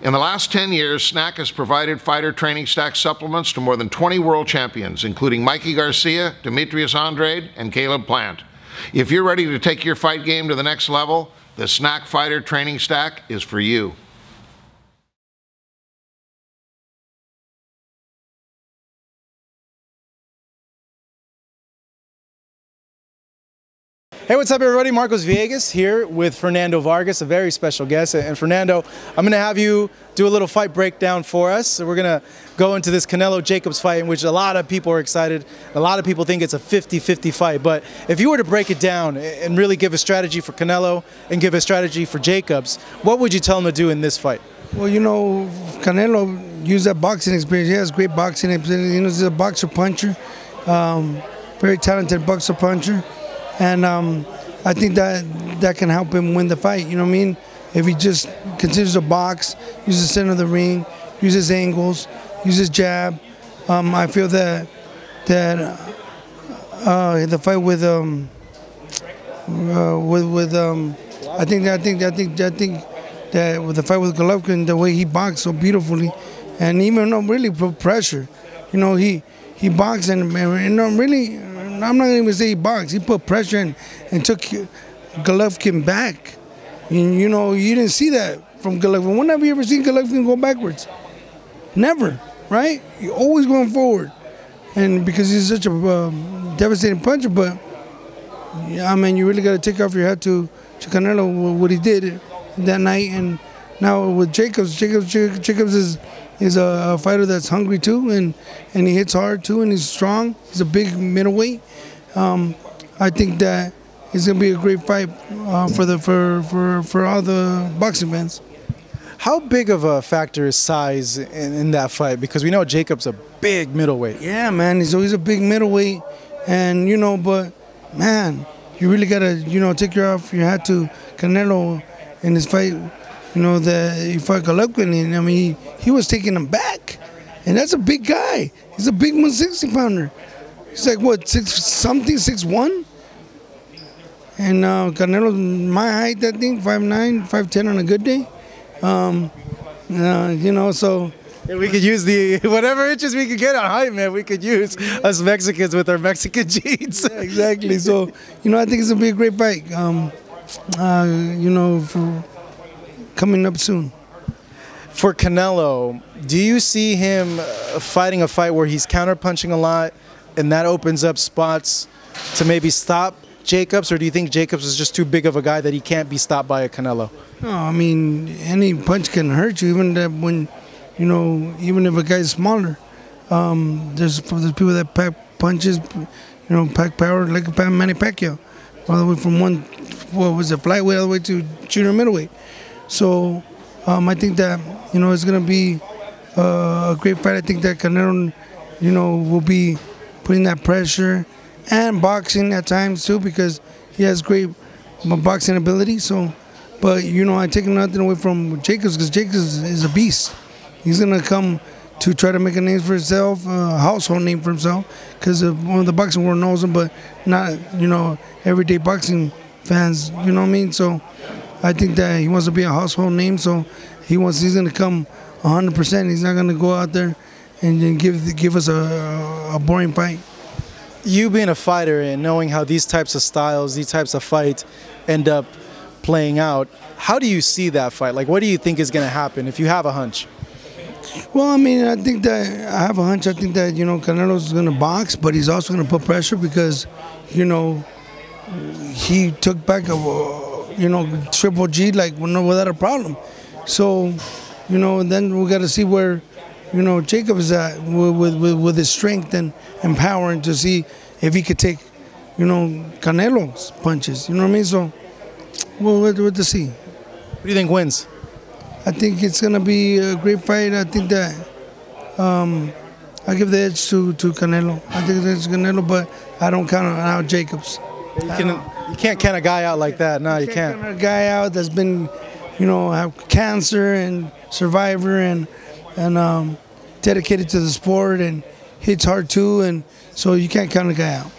In the last 10 years, SNAC has provided fighter training stack supplements to more than 20 world champions, including Mikey Garcia, Demetrius Andrade, and Caleb Plant. If you're ready to take your fight game to the next level, the SNAC Fighter Training Stack is for you. Hey, what's up everybody? Marcos Villegas here with Fernando Vargas, a very special guest. And Fernando, I'm going to have you do a little fight breakdown for us. So we're going to go into this Canelo-Jacobs fight in which a lot of people are excited. A lot of people think it's a 50-50 fight. But if you were to break it down and really give a strategy for Canelo and give a strategy for Jacobs, what would you tell him to do in this fight? Well, you know, Canelo used that boxing experience. He has great boxing experience. You know, he's a boxer-puncher, very talented boxer-puncher. And I think that can help him win the fight, you know what I mean? If he just continues to box, use the center of the ring, use his angles, use his jab, I feel that the fight with I think that with the fight with Golovkin, the way he boxed so beautifully, and even though really put pressure, you know, he boxed and really. I'm not even say he boxed. He put pressure and took Golovkin back. You know, you didn't see that from Golovkin. When have you ever seen Golovkin go backwards? Never, right? You're always going forward. And because he's such a devastating puncher, but I mean, you really got to take off your hat to Canelo what he did that night. And now with Jacobs is a fighter that's hungry too, and he hits hard too, and he's strong. He's a big middleweight. I think that it's gonna be a great fight for all the boxing fans. How big of a factor is size in that fight? Because we know Jacobs a big middleweight. Yeah, man, he's always a big middleweight, and you know, but man, you really gotta take your hat to Canelo in this fight. You know, that he fought Golovkin, and I mean, he was taking him back. And that's a big guy. He's a big 160-pounder. He's like, what, 6'1"? And Canelo's my height, I think, 5'9", 5'10" on a good day. You know, so... And we could use whatever inches we could get on height, man. We could use us Mexicans with our Mexican genes. Yeah, exactly. So, you know, I think it's going to be a great fight. You know, for... coming up soon. For Canelo, do you see him fighting a fight where he's counterpunching a lot and that opens up spots to maybe stop Jacobs, or do you think Jacobs is just too big of a guy that he can't be stopped by a Canelo? No, I mean, any punch can hurt you, even if a guy's smaller. There's people that pack punches, pack power like Manny Pacquiao, all the way from flyweight all the way to junior middleweight. So I think that, it's going to be a great fight. I think that Canelo, will be putting that pressure and boxing at times too, because he has great boxing ability. So, but, I take nothing away from Jacobs, because Jacobs is a beast. He's going to come to try to make a name for himself, a household name for himself, because one of the boxing world knows him, but not, everyday boxing fans, you know what I mean? So I think that he wants to be a household name, so he's going to come 100%. He's not going to go out there and give us a boring fight. You being a fighter and knowing how these types of styles, these types of fights end up playing out, how do you see that fight? Like, what do you think is going to happen if you have a hunch? Well, I mean, I think that I have a hunch. I think that, Canelo's going to box, but he's also going to put pressure because, he took back a Triple G without a problem. So, then we got to see where, Jacob is at with his strength and power, and to see if he could take, Canelo's punches. You know what I mean? So, we'll to see. Who do you think wins? I think it's going to be a great fight. I think that I give the edge to Canelo. I think it's Canelo, but I don't count out Jacobs. You can't count a guy out like that. No, you can't. Count a guy out that's been, have cancer and survivor and dedicated to the sport and hits hard too, and so you can't count a guy out.